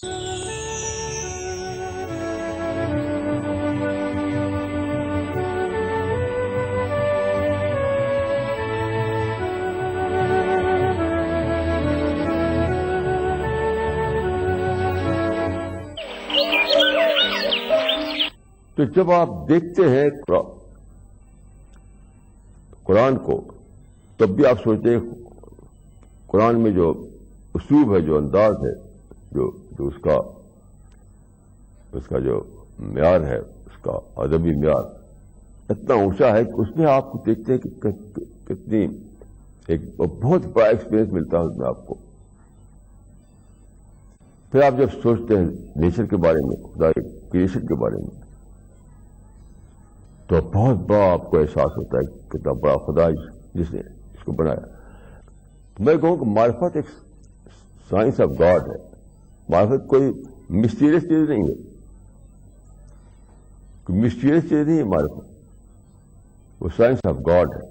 تو جب آپ دیکھتے ہیں قرآن کو تب بھی آپ سوچتے ہیں قرآن میں جو اسلوب ہے، جو انداز ہے، جو اس کا جو معیار ہے، اس کا ادبی معیار اتنا اونچا ہے کہ اس میں آپ کو دیکھتے ہیں کہ کتنی ایک بہت بڑا ایکسپیرئنس ملتا ہے اس میں آپ کو. پھر آپ جب سوچتے ہیں نیچر کے بارے میں، خدا کے کریشن کے بارے میں، تو بہت بڑا آپ کو احساس ہوتا ہے کتنا بڑا خدا جس نے اس کو بنایا. میں کہوں کہ معرفت ایک سائنس آف گاڈ ہے. معرفت کوئی مسٹیریس چیز نہیں ہے، کوئی مسٹیریس چیز نہیں ہے معرفت، وہ سائنس آف گاڈ ہے.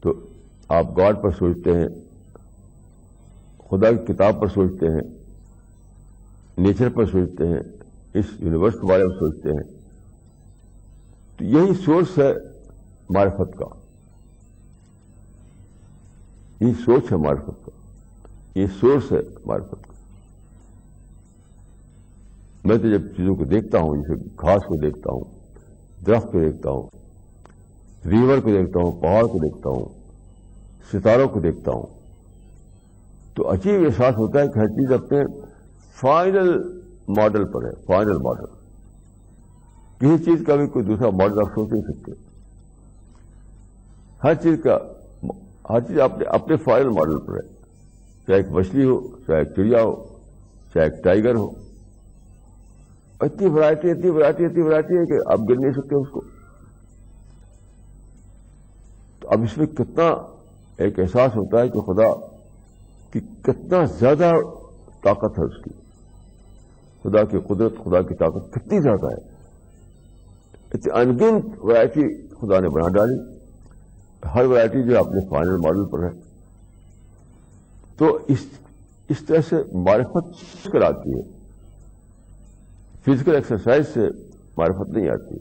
تو آپ گاڈ پر سوچتے ہیں، خدا کی کتاب پر سوچتے ہیں، نیچر پر سوچتے ہیں، اس یونیورس کے بارے میں سوچتے ہیں، تو یہی سورس ہے معرفت کا، یہ سوچ ہے معرفت کا، یہ سورس ہے معرفت کا. میں تو جب چیزوں کو دیکھتا ہوں، جیسے گھاس کو دیکھتا ہوں، درخت کو دیکھتا ہوں، ریور کو دیکھتا ہوں، پہاڑ کو دیکھتا ہوں، ستاروں کو دیکھتا ہوں، تو عجیب احساس ہوتا ہے کہ ہر چیز اپنے فائنل ماڈل پر ہے. فائنل ماڈل، کسی چیز کا بھی کوئی دوسرا ماڈل آپ سوچ نہیں سکتے. ہر چیز اپنے فائنل ماڈل پر ہے، چاہے ایک مچھلی ہو، چاہے ایک چڑیا ہو، چاہے ایک ٹائیگر ہو. اتنی ورائٹی ہے کہ آپ گر نہیں سکتے اس کو. تو اب اس میں کتنا ایک احساس ہوتا ہے کہ خدا کی کتنا زیادہ طاقت ہے، اس کی خدا کی قدرت، خدا کی طاقت کتنی زیادہ ہے. اتنی انگنت ورائٹی خدا نے بنا ڈالی، ہر ورائٹی جو اپنے فائنل ماڈل پر ہے. تو اس طرح سے معرفت آتی ہے، فزیکل ایکسرسائز سے معرفت نہیں آتی.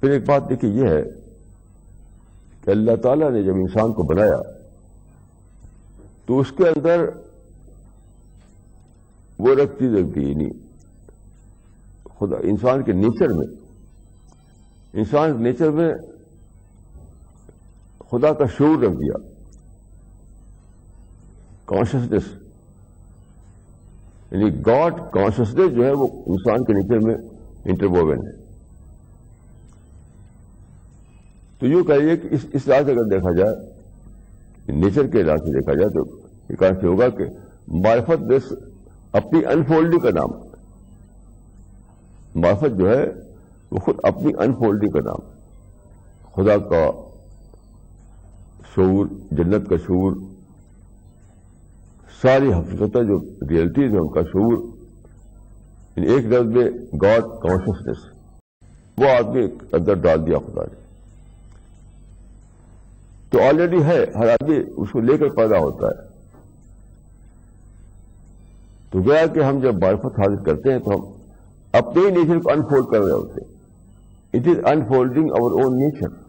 پھر ایک بات دیکھیے یہ ہے کہ اللہ تعالیٰ نے جب انسان کو بنایا تو اس کے اندر وہ رکھ چیز رکھ دی، یعنی خدا انسان کے نیچر میں خدا کا شعور رکھ دیا، کانشسنس، یعنی گاڈ کانشسنس جو ہے وہ انسان کے نیچر میں انٹرووین ہے. تو یوں کہیے کہ اس لحاظ سے اگر دیکھا جائے، نیچر کے لحاظ سے دیکھا جائے، تو یہ کہاں سے ہوگا کہ معرفت بس اپنی انفولڈنگ کا نام ہے. معرفت جو ہے وہ خود اپنی انفولڈنگ کا نام ہے. خدا کا شعور، جنت کا شعور، ساری حقیقتیں جو ریئلٹیز ہیں ان کا شعور، ایک لفظ میں گاڈ کانشسنس، وہ آدمی اندر ڈال دیا خدا نے. تو آلریڈی ہے، ہر آدمی اس کو لے کر پیدا ہوتا ہے. تو گویا کہ ہم جب معرفت حاصل کرتے ہیں تو ہم اپنے ہی نیچر کو انفولڈ کر رہے ہوتے ہیں. It is unfolding our own nature.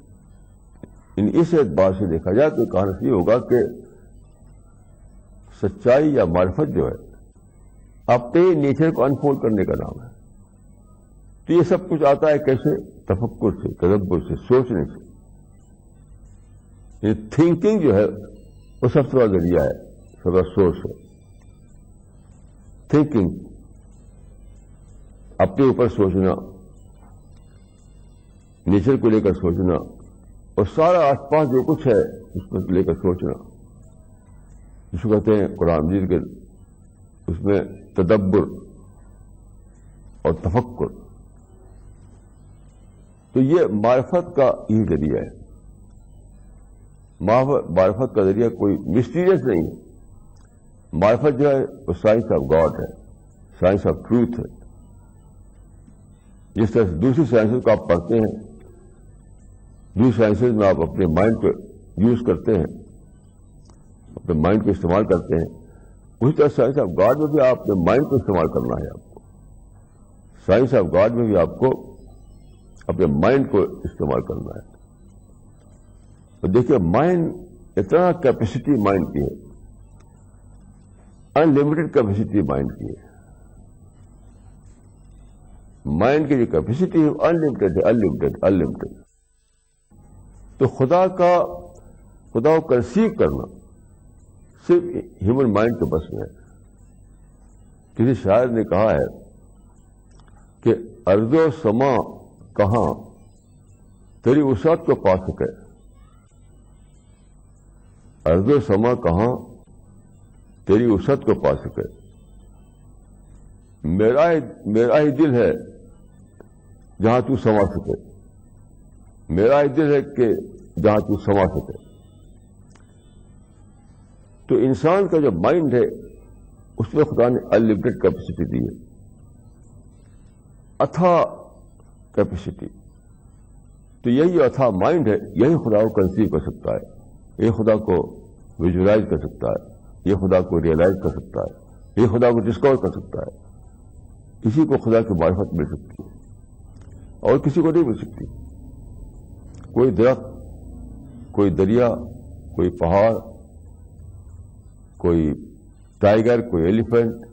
اس اعتبار سے دیکھا جائے تو کہنا یہ ہوگا کہ سچائی یا معرفت جو ہے اپنے نیچر کو انفولڈ کرنے کا نام ہے. تو یہ سب کچھ آتا ہے کیسے؟ تفکر سے، تدبر سے، سوچنے سے. یہ تھنکنگ جو ہے وہ سب سے بڑا ذریعہ ہے، سب سے بڑا سورس ہے. تھنکنگ، اپنے اوپر سوچنا، نیچر کو لے کر سوچنا، اور سارا آس پاس جو کچھ ہے اس کو لے کر سوچنا، جس کو کہتے ہیں قرآن مجید کے اس میں تدبر اور تفکر. تو یہ معرفت کا یہ ذریعہ ہے. معرفت کا ذریعہ کوئی مسٹیریس نہیں ہے. معرفت جو ہے وہ سائنس آف گاڈ ہے، سائنس آف ٹروتھ ہے. جس طرح سے دوسری سائنسز کو آپ پڑھتے ہیں، دوسری سائنسز میں آپ اپنے مائنڈ کو یوز کرتے ہیں، اپنے مائنڈ کو استعمال کرتے ہیں، اسی طرح سائنس آف گاڈ میں بھی آپ اپنے مائنڈ کو استعمال کرنا ہے. آپ کو سائنس آف گاڈ میں بھی آپ کو اپنے مائنڈ کو استعمال کرنا ہے. تو دیکھیے مائنڈ اتنا کیپیسٹی مائنڈ کی ہے، انلمیٹڈ کیپیسٹی مائنڈ کی ہے. مائنڈ کی جو کیپیسٹی ہے انلمیٹڈ ہے، انلمیٹڈ. تو خدا کو کنسیو کرنا صرف ہیومن مائنڈ کے بس میں ہے. کسی شاعر نے کہا ہے کہ ارض و سما کہاں تیری وسعت کو پا سکے، ارض و سما کہاں تیری وسعت کو پا سکے، میرا ہی دل ہے جہاں تو سما سکے، میرا ہی دل ہے کہ جہاں تو سما سکے. تو انسان کا جو مائنڈ ہے اس میں خدا نے انلمیٹڈ کیپیسٹی دی ہے، اتھا کیپیسٹی. تو یہی اتھا مائنڈ ہے، یہی خدا کو کنسیو کر سکتا ہے، یہ خدا کو ویژولائز کر سکتا ہے، یہ خدا کو ریئلائز کر سکتا ہے، یہ خدا کو ڈسکور کر سکتا ہے. اسی کو خدا کی معرفت مل سکتی ہے اور کسی کو نہیں مل سکتی. کوئی درخت، کوئی دریا، کوئی پہاڑ، کوئی ٹائیگر، کوئی ایلیفینٹ،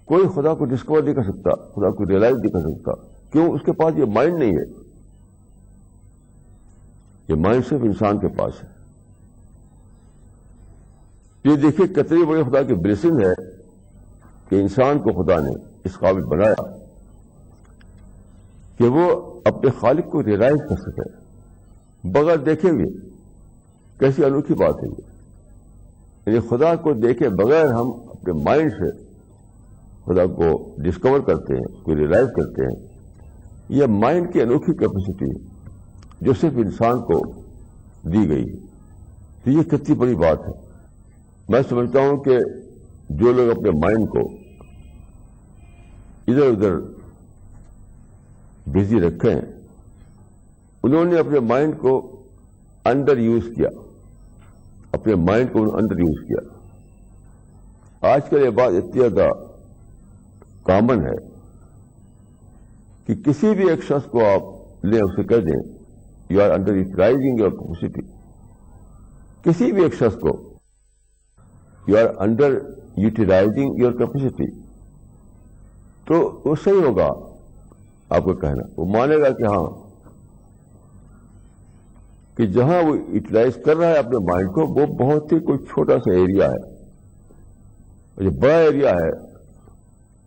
کوئی خدا کو ڈسکور نہیں کر سکتا، خدا کو ریئلائز نہیں کر سکتا. کیوں؟ اس کے پاس یہ مائنڈ نہیں ہے. یہ مائنڈ صرف انسان کے پاس ہے. یہ دیکھیے کتنی بڑی خدا کی بلیسنگ ہے کہ انسان کو خدا نے اس قابل بنایا کہ وہ اپنے خالق کو ریئلائز کر سکے بغیر دیکھے ہوئے. کیسی انوکھی بات ہے یہ. یعنی خدا کو دیکھے بغیر ہم اپنے مائنڈ سے خدا کو ڈسکور کرتے ہیں، اس کو ریئلائز کرتے ہیں. یہ مائنڈ کی انوکھی کیپیسٹی جو صرف انسان کو دی گئی ہے. تو یہ کتنی بڑی بات ہے. میں سمجھتا ہوں کہ جو لوگ اپنے مائنڈ کو ادھر ادھر بزی رکھے ہیں، انہوں نے اپنے مائنڈ کو انڈر یوز کیا، اپنے مائنڈ کو انڈر یوز کیا. آج کل یہ بات اتنی زیادہ کامن ہے کہ کسی بھی ایک شخص کو آپ لیں، اسے کہہ دیں you are under utilizing your capacity. کسی بھی ایک شخص کو you are under utilizing your capacity, تو وہ صحیح ہوگا آپ کو کہنا. وہ مانے گا کہ ہاں، کہ جہاں وہ یوٹیلائز کر رہا ہے اپنے مائنڈ کو وہ بہت ہی کوئی چھوٹا سا ایریا ہے. جو بڑا ایریا ہے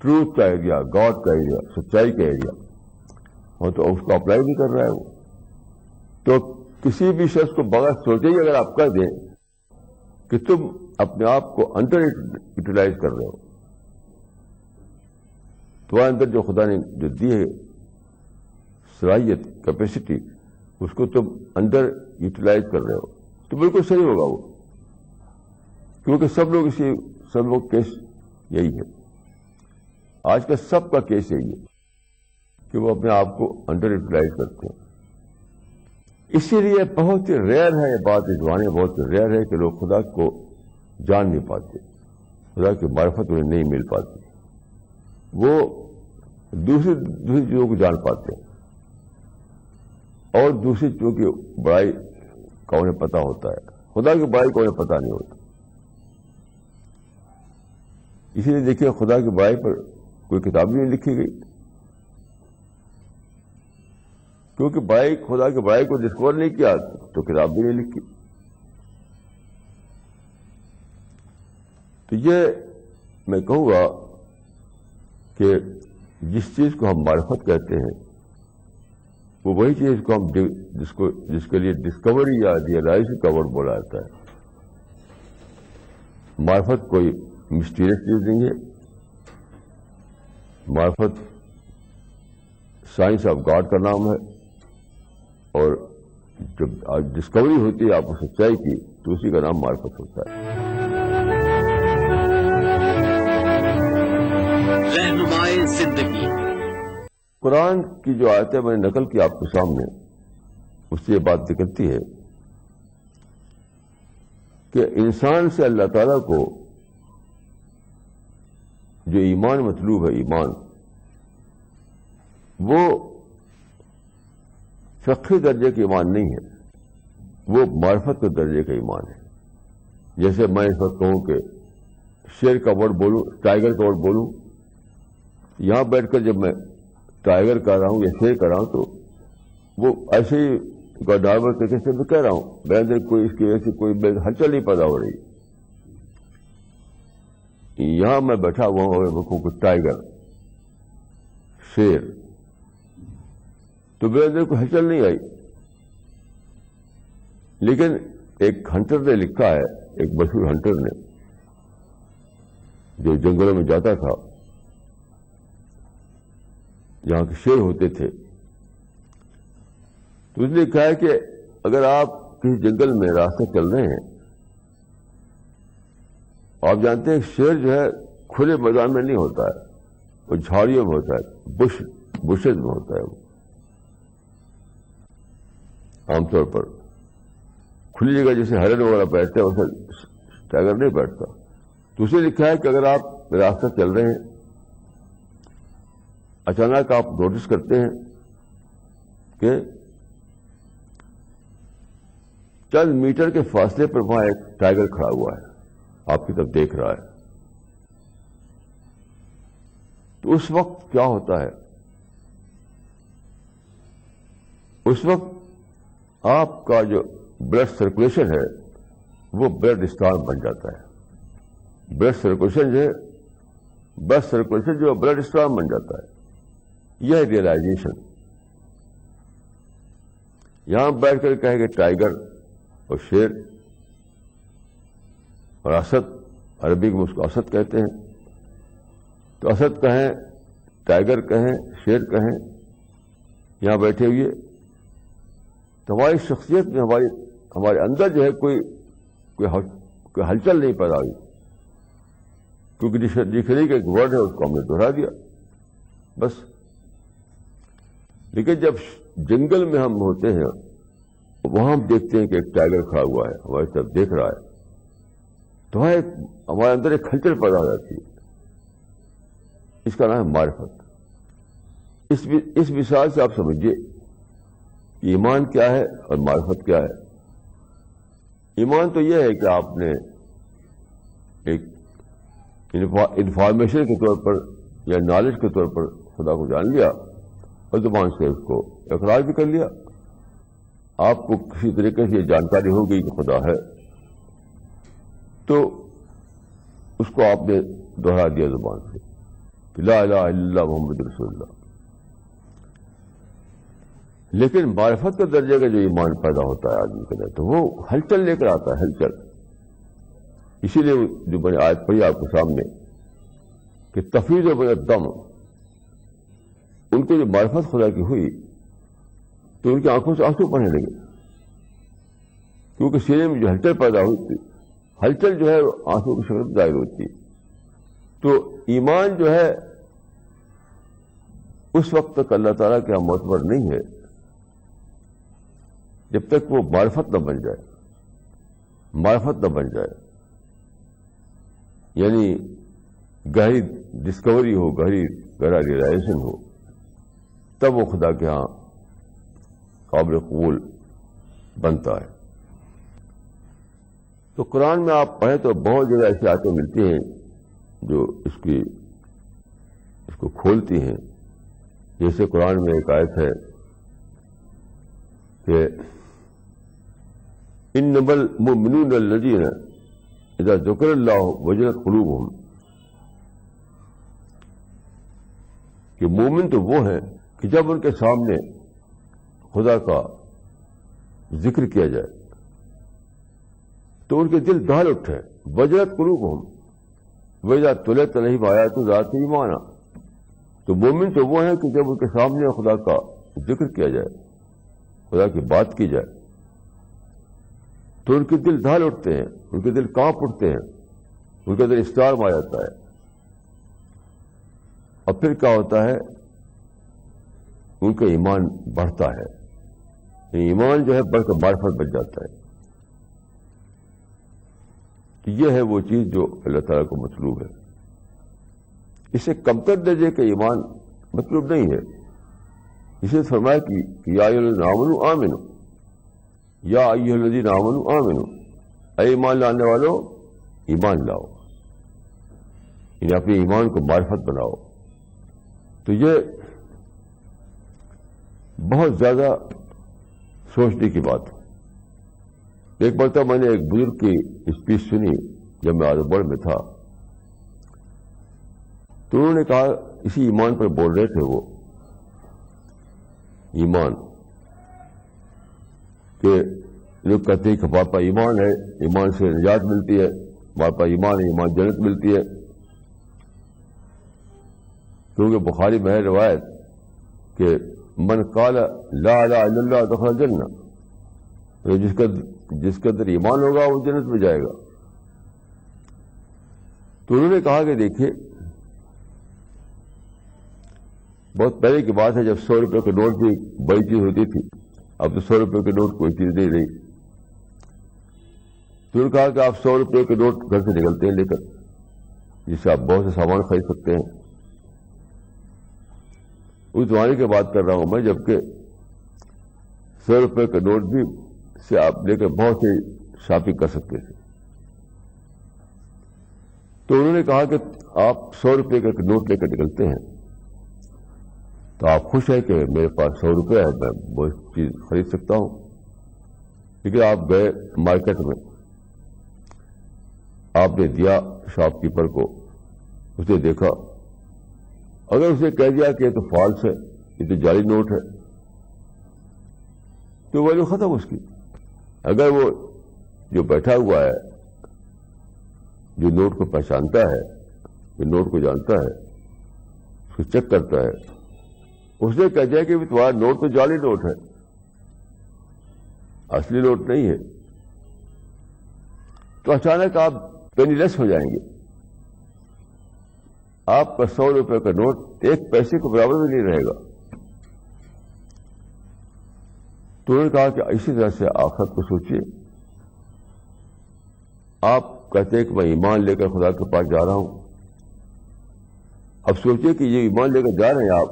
ٹروتھ کا ایریا، گاڈ کا ایریا، سچائی کا ایریا، اور تو اس کو اپلائی نہیں کر رہا ہے وہ. تو کسی بھی شخص کو بغیر سوچے ہی اگر آپ کہہ دیں کہ تم اپنے آپ کو انڈر یوٹیلائز کر رہے ہو، تمہارے اندر جو خدا نے جو دی ہے صلاحیت، کیپیسٹی، اس کو تم انڈر یوٹیلائز کر رہے ہو، تو بالکل صحیح ہوگا وہ. کیونکہ سب لوگ کیس یہی ہے. آج کا سب کا کیس یہی ہے کہ وہ اپنے آپ کو انڈر یوٹیلائز کرتے ہیں. اسی لیے بہت ہی ریئر ہے یہ بات، اس زمانے میں بہت ریئر ہے کہ لوگ خدا کو جان نہیں پاتے، خدا کی معرفت انہیں نہیں مل پاتی. وہ دوسری چیزوں کو جان پاتے ہیں اور دوسری چیزوں کی بڑائی کا انہیں پتا ہوتا ہے، خدا کی بڑائی کا انہیں پتا نہیں ہوتا. اسی لیے دیکھیے خدا کی بڑائی پر کوئی کتاب نہیں لکھی گئی، کیونکہ خدا کی بڑائی کو ڈسکور نہیں کیا تو کتاب بھی نہیں لکھی. تو یہ میں کہوں گا کہ جس چیز کو ہم معرفت کہتے ہیں وہ وہی چیز کو ہم جس کے لیے ڈسکوری یا ریئلائز کا ورڈ بولا جاتا ہے. معرفت کوئی مسٹیریس چیز نہیں ہے. معرفت سائنس آف گاڈ کا نام ہے، اور جب ڈسکوری ہوتی ہے آپ کو سچائی کی تو اسی کا نام معرفت ہوتا ہے. رہنمائے زندگی. قرآن کی جو آیتیں میں نے نقل کی آپ کے سامنے، اس سے یہ بات نکلتی ہے کہ انسان سے اللہ تعالیٰ کو جو ایمان مطلوب ہے، ایمان وہ فقہی درجے کا ایمان نہیں ہے، وہ معرفت کے درجے کا ایمان ہے. جیسے میں اس وقت کہوں کہ شیر کا ورڈ بولوں، ٹائیگر کا ورڈ بولوں، یہاں بیٹھ کر جب میں ٹائیگر کہہ رہا ہوں یا شیر کہہ رہا ہوں تو وہ ایسے ہی نارمل طریقے سے میں کہہ رہا ہوں، میرے اندر کوئی اس کی وجہ سے کوئی ہلچل نہیں پیدا ہو رہی. یہاں میں بیٹھا ہوا ہوں اور میں کہوں کہ ٹائیگر، شیر، تو میرے اندر کوئی ہلچل نہیں آئی. لیکن ایک ہنٹر نے لکھا ہے، ایک مشہور ہنٹر نے جو جنگلوں میں جاتا تھا جہاں کے شیر ہوتے تھے، تو اس نے کہا ہے کہ اگر آپ کسی جنگل میں راستہ چل رہے ہیں، آپ جانتے ہیں شیر جو ہے کھلے میدان میں نہیں ہوتا ہے، وہ جھاڑیوں میں ہوتا ہے، بشز میں ہوتا ہے. وہ عام طور پر کھلی جگہ جیسے ہرن وغیرہ بیٹھتے ہیں ویسے ٹائیگر نہیں بیٹھتا. تو اسے لکھا ہے کہ اگر آپ راستہ چل رہے ہیں، اچانک آپ نوٹس کرتے ہیں کہ چند میٹر کے فاصلے پر وہاں ایک ٹائیگر کھڑا ہوا ہے، آپ کی طرف دیکھ رہا ہے، تو اس وقت کیا ہوتا ہے؟ اس وقت آپ کا جو بلڈ سرکولیشن ہے وہ بلڈ اسٹارم بن جاتا ہے. بلڈ سرکولیشن جو بلڈ اسٹارم بن جاتا ہے. یہ ریئلائزیشن یہاں بیٹھ کر کہے کہ ٹائیگر اور شیر اور اسد، عربی میں اس کو اسد کہتے ہیں، تو اسد کہیں، ٹائیگر کہیں، شیر کہیں، یہاں بیٹھے ہوئے تو ہماری شخصیت میں ہمارے اندر جو ہے کوئی ہلچل نہیں پیدا ہوئی، کیونکہ ڈکشنری کا ایک ورڈ ہے اس کو ہم نے دوہرا دیا بس. لیکن جب جنگل میں ہم ہوتے ہیں وہاں ہم دیکھتے ہیں کہ ایک ٹائیگر کھڑا ہوا ہے، ہماری طرف دیکھ رہا ہے، تو ہمارے اندر ایک ہلچل پیدا ہو جاتی ہے. اس کا نام ہے معرفت. اس مثال سے آپ سمجھیے ایمان کیا ہے اور معرفت کیا ہے. ایمان تو یہ ہے کہ آپ نے ایک انفارمیشن کے طور پر یا نالج کے طور پر خدا کو جان لیا اور زبان سے اس کو اقرار بھی کر لیا. آپ کو کسی طریقے سے یہ جانکاری ہو گئی کہ خدا ہے تو اس کو آپ نے دوہرا دیا زبان سے کہ لا الہ الا اللہ محمد رسول اللہ. لیکن معرفت کے درجے کا جو ایمان پیدا ہوتا ہے آدمی کے اندر تو وہ ہلچل لے کر آتا ہے، ہلچل. اسی لیے جو میں نے آیت پڑھی آپ کے سامنے کہ تفیض من الدم، ان کو جو معرفت خدا کی ہوئی تو ان کی آنکھوں سے آنسو بہنے لگے، کیونکہ سینے میں جو ہلچل پیدا ہوئی تھی، ہلچل جو ہے آنسو کی شکل ظاہر ہوتی ہے. تو ایمان جو ہے اس وقت تک اللہ تعالیٰ کے یہاں معتبر نہیں ہے جب تک وہ معرفت نہ بن جائے. معرفت نہ بن جائے یعنی گہری ڈسکوری ہو، گہرا ریئلائزیشن ہو، تب وہ خدا کے ہاں قابل قبول بنتا ہے. تو قرآن میں آپ پڑھیں تو بہت جگہ ایسی آیتیں ملتی ہیں جو اس کو کھولتی ہیں. جیسے قرآن میں ایک آیت ہے کہ انما المؤمنون الذین اذا ذکر اللہ وجلت قلوبہم، کہ مومن تو وہ ہیں کہ جب ان کے سامنے خدا کا ذکر کیا جائے تو ان کے دل دہل اٹھے. وجلت قلوبہم وَإِذَا تُلِيَتْ عَلَيْهِمْ آیَاتُ ذَاتِ ایمانا. تو مومن تو وہ ہیں کہ جب ان کے سامنے خدا کا ذکر کیا جائے، خدا کی بات کی جائے تو ان کے دل دہل اٹھتے ہیں، ان کے دل کانپ اٹھتے ہیں، ان کے دل اسٹارم آ جاتا ہے. اور پھر کیا ہوتا ہے؟ ان کا ایمان بڑھتا ہے. ایمان جو ہے بڑھ کر معرفت بن جاتا ہے. یہ ہے وہ چیز جو اللہ تعالیٰ کو مطلوب ہے. اسے کمتر درجے کا ایمان مطلوب نہیں ہے. اسے فرمایا کہ یا ایھا الذین آمنوا آمنوا، یا ایھا الذین آمنوا آمنوا، اے ایمان لانے والوں ایمان لاؤ، یعنی اپنے ایمان کو معرفت بناؤ. تو یہ بہت زیادہ سوچنے کی بات ہے. ایک مرتبہ میں نے ایک بزرگ کی اسپیچ سنی جب میں اعظم گڑھ میں تھا، تو انہوں نے کہا، اسی ایمان پر بول رہے تھے وہ، ایمان کہ لوگ کہتے ہیں کہ ہمارے پاس ایمان ہے، ایمان سے نجات ملتی ہے، ہمارے پاس ایمان ہے، ایمان جنت ملتی ہے. کیونکہ بخاری میں ہے روایت کہ من قال لا الہ الا اللہ دخل الجنہ، جس کے اندر ایمان ہوگا وہ جنت میں جائے گا. تو انہوں نے کہا کہ دیکھیے، بہت پہلے کی بات ہے جب 100 روپے کے نوٹ بھی بڑی چیز ہوتی تھی، اب تو 100 روپے کے نوٹ کوئی چیز نہیں رہی. تو انہوں نے کہا کہ آپ 100 روپے کے نوٹ گھر سے نکلتے ہیں لے کر، جس سے آپ بہت سے سامان خرید سکتے ہیں. اس زمانے کی بات کر رہا ہوں میں جبکہ 100 روپے کے نوٹ بھی سے آپ لے کر بہت سی شاپنگ کر سکتے تھے. تو انہوں نے کہا کہ آپ 100 روپے کا نوٹ لے کر نکلتے ہیں تو آپ خوش ہیں کہ میرے پاس 100 روپے ہے، میں وہ چیز خرید سکتا ہوں. لیکن آپ گئے مارکیٹ میں، آپ نے دیا شاپ کیپر کو، اسے دیکھا، اگر اسے کہہ دیا کہ یہ تو فالس ہے، یہ تو جعلی نوٹ ہے، تو ویلیو ختم اس کی. اگر وہ جو بیٹھا ہوا ہے، جو نوٹ کو پہچانتا ہے، جو نوٹ کو جانتا ہے، اس کو چیک کرتا ہے، اس نے کہہ دیا کہ تمہارا نوٹ تو جعلی نوٹ ہے، اصلی نوٹ نہیں ہے، تو اچانک آپ پینی لیس ہو جائیں گے. آپ کا 100 روپے کا نوٹ 1 پیسے کو برابر بھی نہیں رہے گا. تو انہوں نے کہا کہ اسی طرح سے آخرت کو سوچیے. آپ کہتے ہیں کہ میں ایمان لے کر خدا کے پاس جا رہا ہوں. اب سوچیے کہ یہ ایمان لے کر جا رہے ہیں آپ،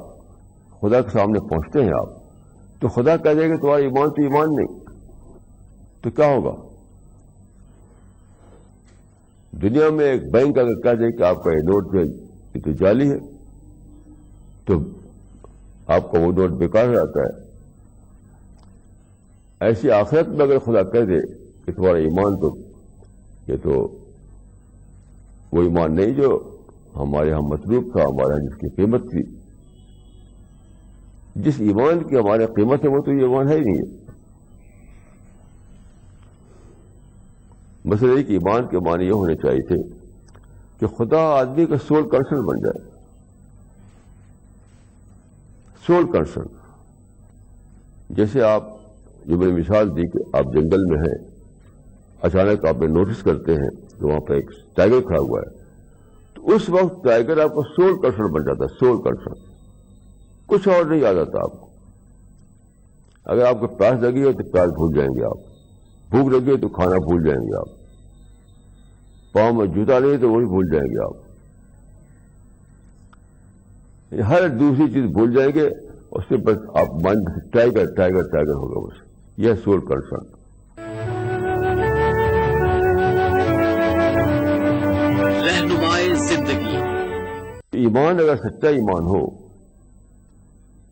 خدا کے سامنے پہنچتے ہیں آپ، تو خدا کہہ دے کہ تمہارا ایمان تو ایمان نہیں، تو کیا ہوگا؟ دنیا میں ایک بینک اگر کہہ دے کہ آپ کا یہ نوٹ جو یہ تو جعلی ہے، تو آپ کا وہ نوٹ بیکار ہو جاتا ہے. ایسی آخرت میں اگر خدا کہہ دے کہ تمہارا ایمان تو یہ تو وہ ایمان نہیں جو ہمارے یہاں مطلوب تھا، ہمارے یہاں جس کی قیمت تھی، جس ایمان کی ہمارے قیمت ہے وہ تو یہ ایمان ہے ہی نہیں ہے. مسئلہ یہ کہ ایمان کے معنی یہ ہونے چاہیے تھے کہ خدا آدمی کا سول کنسرن بن جائے. سول کنسرن، جیسے آپ جو میں نے مثال دی کہ آپ جنگل میں ہیں، اچانک آپ نے نوٹس کرتے ہیں کہ وہاں پہ ایک ٹائیگر کھڑا ہوا ہے، تو اس وقت ٹائیگر آپ کا سول کنسرن بن جاتا ہے. سول کنسرن، کچھ اور نہیں یاد آتا آپ کو. اگر آپ کو پیاس لگی ہے تو پیاس بھول جائیں گے آپ، بھوک لگی ہے تو کھانا بھول جائیں گے آپ، پاؤں میں جوتا نہیں تو وہی بھول جائیں گے آپ، ہر دوسری چیز بھول جائیں گے. اس سے بس آپ مائنڈ سے ٹائیگر ٹائیگر ٹائیگر ہوگا. بس یہ سول کنسرن. رہنمائے زندگی. ایمان اگر سچا ایمان ہو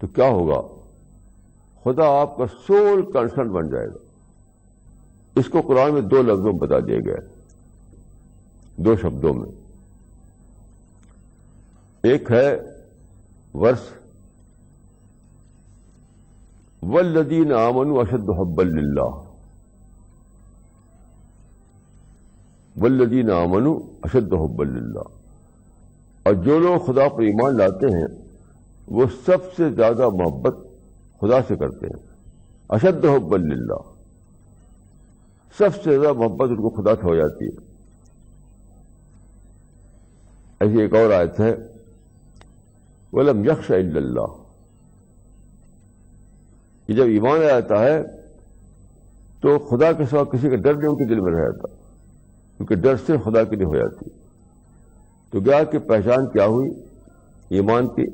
تو کیا ہوگا؟ خدا آپ کا سول کنسرن بن جائے گا. اس کو قرآن میں 2 لفظوں میں بتا دیا گیا ہے، 2 شبدوں میں. ایک ہے ورس والذین آمنوا اشد حبا للہ، والذین آمنوا اشد حبا للہ، اور جو لوگ خدا پر ایمان لاتے ہیں وہ سب سے زیادہ محبت خدا سے کرتے ہیں. اشد حبا للہ، سب سے زیادہ محبت ان کو خدا سے ہو جاتی ہے. ایسی ایک اور آیت ہے وَلَمْ يَخْشَ إِلَّا اللَّهُ، یہ جب ایمان آ جاتا ہے تو خدا کے سوا کسی کا ڈر نہیں ان کے دل میں رہ جاتا. کیونکہ ڈر سے خدا کے لیے ہو جاتی. تو گیا کہ پہچان کیا ہوئی ایمان کی؟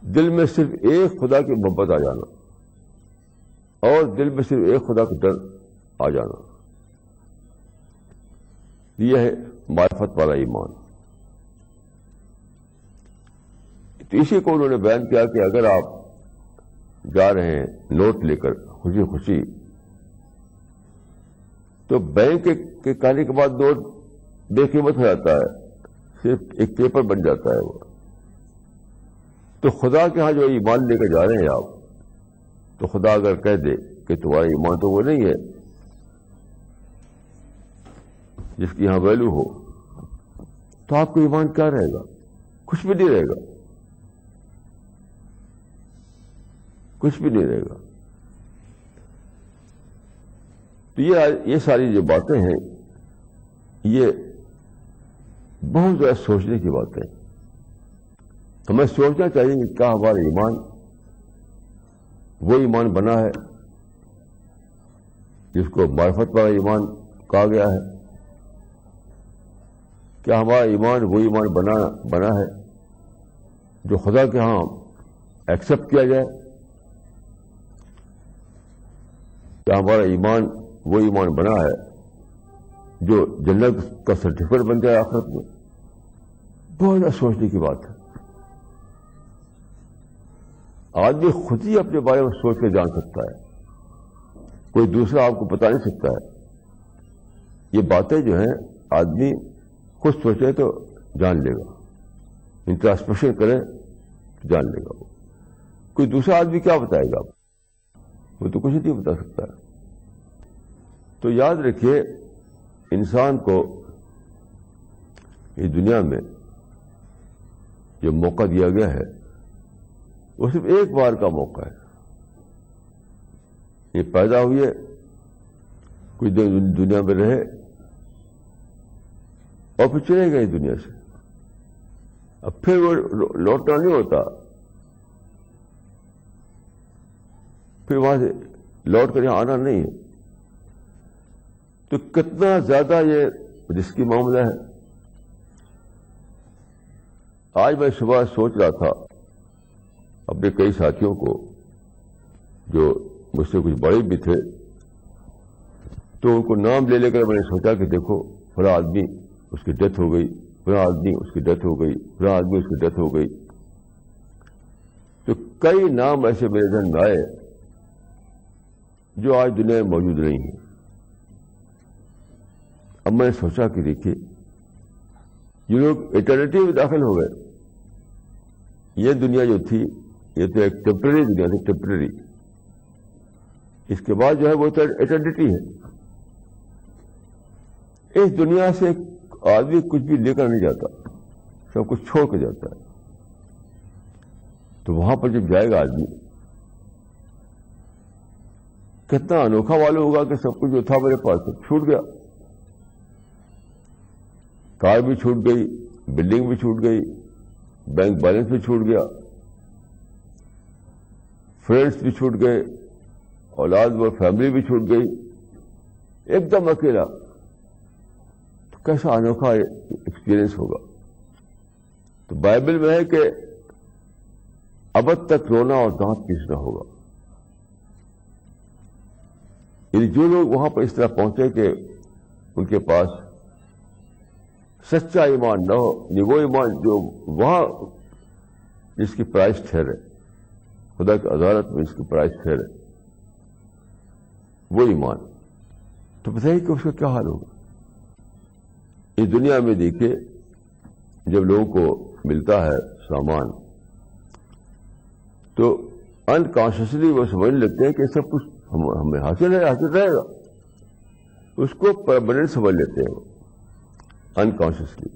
دل میں صرف ایک خدا کی محبت آ جانا اور دل میں صرف ایک خدا کا ڈر آ جانا. یہ ہے معرفت والا ایمان. تو اسی کو انہوں نے بیان کیا کہ اگر آپ جا رہے ہیں نوٹ لے کر خوشی خوشی، تو بینک کے کہنے کے بعد نوٹ بے قیمت ہو جاتا ہے، صرف ایک پیپر بن جاتا ہے وہ. تو خدا کے ہاں جو ایمان لے کر جا رہے ہیں آپ، تو خدا اگر کہہ دے کہ تمہارا ایمان تو وہ نہیں ہے جس کی یہاں ویلو ہو، تو آپ کو ایمان کیا رہے گا؟ کچھ بھی نہیں رہے گا، کچھ بھی نہیں رہے گا. تو یہ ساری جو باتیں ہیں یہ بہت زیادہ سوچنے کی باتیں ہیں. ہمیں سوچنا چاہیے کہ کیا ہمارا ایمان وہ ایمان بنا ہے جس کو معرفت والا ایمان کہا گیا ہے؟ کیا ہمارا ایمان وہ ایمان بنا ہے جو خدا کے ہاں ایکسپٹ کیا جائے؟ کیا ہمارا ایمان وہ ایمان بنا ہے جو جنت کا سرٹیفکیٹ بن جائے آخرت میں؟ بہت زیادہ سوچنے کی بات ہے. آدمی خود ہی اپنے بارے میں سوچ کے جان سکتا ہے، کوئی دوسرا آپ کو بتا نہیں سکتا ہے. یہ باتیں جو ہیں آدمی خود سوچے تو جان لے گا، انٹراسپیکشن کرے تو جان لے گا. کوئی دوسرا آدمی کیا بتائے گا؟ وہ تو کچھ نہیں بتا سکتا ہے. تو یاد رکھیے انسان کو اس دنیا میں جو موقع دیا گیا ہے وہ صرف ایک بار کا موقع ہے. یہ پیدا ہوئے کچھ دن دنیا میں رہے اور پھر چلے گئے دنیا سے. اب پھر وہ لوٹنا نہیں ہوتا، پھر وہاں سے لوٹ کر یہاں آنا نہیں ہے. تو کتنا زیادہ یہ رسکی معاملہ ہے. آج میں صبح سوچ رہا تھا اپنے کئی ساتھیوں کو جو مجھ سے کچھ بڑے بھی تھے، تو ان کو نام لے کر میں نے سوچا کہ دیکھو فلاں آدمی اس کی ڈیتھ ہو گئی، فلاں آدمی اس کی ڈیتھ ہو گئی، فلاں آدمی اس کی ڈیتھ ہو گئی. تو کئی نام ایسے میرے ذہن میں آئے جو آج دنیا میں موجود نہیں ہیں. اب میں نے سوچا کہ دیکھیے یہ لوگ ایٹرنیٹی میں داخل ہو گئے. یہ دنیا جو تھی یہ تو ایک ٹیمپرری دنیا تھی، ٹیمپرری. اس کے بعد جو ہے وہ تو ایٹرنیٹی ہے. اس دنیا سے آدمی کچھ بھی لے کر نہیں جاتا، سب کچھ چھوڑ کے جاتا ہے. تو وہاں پر جب جائے گا آدمی کتنا انوکھا معلوم ہوگا کہ سب کچھ جو تھا میرے پاس سب چھوٹ گیا. کار بھی چھوٹ گئی، بلڈنگ بھی چھوٹ گئی، بینک بیلنس بھی چھوٹ گیا، فرینڈس بھی چھوٹ گئے، اولاد و فیملی بھی چھوٹ گئی، ایک دم اکیلا. تو کیسا انوکھا ایکسپیرئنس ہوگا. تو بائبل میں ہے کہ ابد تک رونا اور دانت پیسنا ہوگا. یعنی جو لوگ وہاں پر اس طرح پہنچے کہ ان کے پاس سچا ایمان نہ ہو، وہ ایمان جو وہاں جس کی پرائز ٹھہرے، خدا کی عدالت میں اس کی پرائز ٹھہرے، وہ ایمان. تو بتائیے کہ اس کا کیا حال ہوگا. اس دنیا میں دیکھیے جب لوگوں کو ملتا ہے سامان تو انکانشیسلی وہ سمجھ لیتے ہیں کہ سب کچھ ہمیں حاصل رہے گا. اس کو پرماننٹ سمجھ لیتے ہیں انکانشیسلی.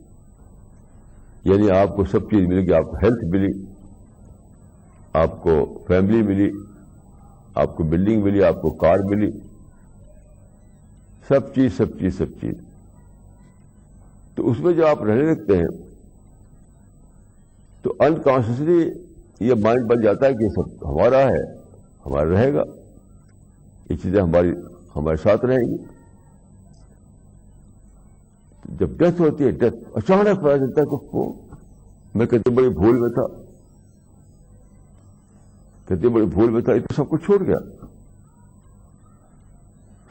یعنی آپ کو سب چیز ملی، کہ آپ کو ہیلتھ ملی، آپ کو فیملی ملی، آپ کو بلڈنگ ملی، آپ کو کار ملی، سب چیز. تو اس میں جو آپ رہنے لگتے ہیں تو انکانشیسلی یہ مائنڈ بن جاتا ہے کہ یہ سب ہمارا ہے، ہمارا رہے گا، یہ چیزیں ہمارے ساتھ رہیں گی. جب ڈیتھ ہوتی ہے، ڈیتھ اچانک پتا چلتا ہے کہ میں کتنی بڑی بھول میں تھا، کتنی بڑی بھول میں تھا، یہ تو سب کچھ چھوٹ گیا،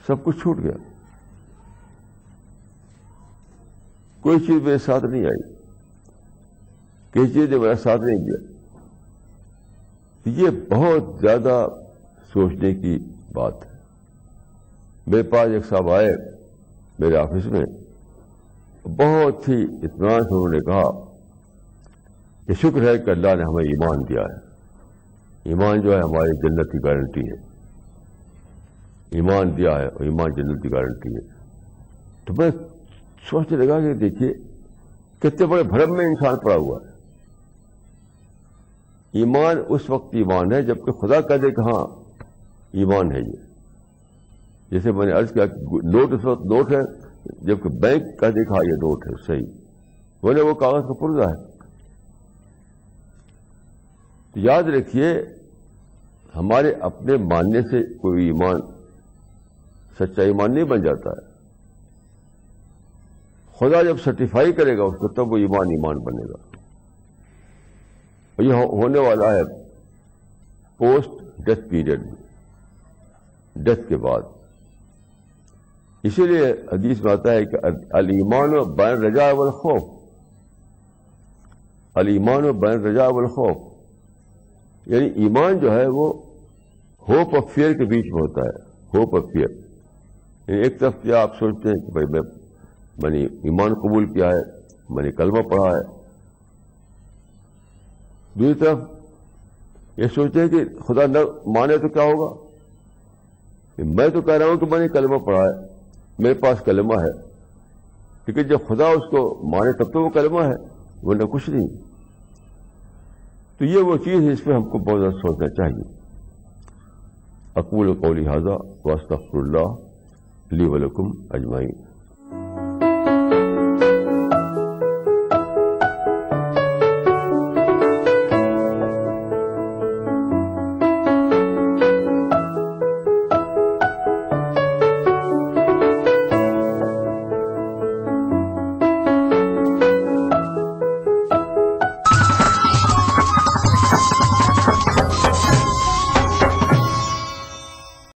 سب کچھ چھوٹ گیا، کوئی چیز میرے ساتھ نہیں آئی، کسی چیز نے میرا ساتھ نہیں دیا. یہ بہت زیادہ سوچنے کی بات ہے. میرے پاس ایک صاحب آئے میرے آفس میں، بہت ہی اطمینان سے انہوں نے کہا کہ شکر ہے کہ اللہ نے ہمیں ایمان دیا ہے، ایمان جو ہے ہماری جنت کی گارنٹی ہے، ایمان دیا ہے اور ایمان جنت کی گارنٹی ہے. تو میں سوچنے لگا کہ دیکھیے کتنے بڑے بھرم میں انسان پڑا ہوا ہے. ایمان اس وقت ایمان ہے جبکہ خدا کہہ دے کہ ہاں ایمان ہے. یہ جیسے میں نے عرض کیا نوٹ اس وقت نوٹ ہے جبکہ بینک کہہ دے کہ ہاں یہ نوٹ ہے صحیح، بولے وہ کاغذ کا پرزہ ہے. تو یاد رکھیے ہمارے اپنے ماننے سے کوئی ایمان سچا ایمان نہیں بن جاتا ہے. خدا جب سرٹیفائی کرے گا اس کو تب وہ ایمان بنے گا. یہ ہونے والا ہے پوسٹ ڈیتھ پیریڈ میں، ڈیتھ کے بعد. اسی لیے حدیث میں آتا ہے کہ الایمان بین الرجاء والخوف، الایمان بین الرجاء والخوف، یعنی ایمان جو ہے وہ ہوپ اور فیئر کے بیچ میں ہوتا ہے. ہوپ اور فیئر، یعنی ایک طرف کیا آپ سوچتے ہیں کہ بھائی میں نے ایمان قبول کیا ہے، میں نے کلمہ پڑھا ہے، دوسری طرف یہ سوچتے ہیں کہ خدا نہ مانے تو کیا ہوگا. میں تو کہہ رہا ہوں کہ میں نے کلمہ پڑھا ہے، میرے پاس کلمہ ہے، لیکن جب خدا اس کو مانے تب تو وہ کلمہ ہے ورنہ کچھ نہیں. تو یہ وہ چیز ہے اس پہ ہم کو بہت زیادہ سوچنا چاہیے. اقول قولی ھذا واستغفر اللہ لی ولکم اجمعین.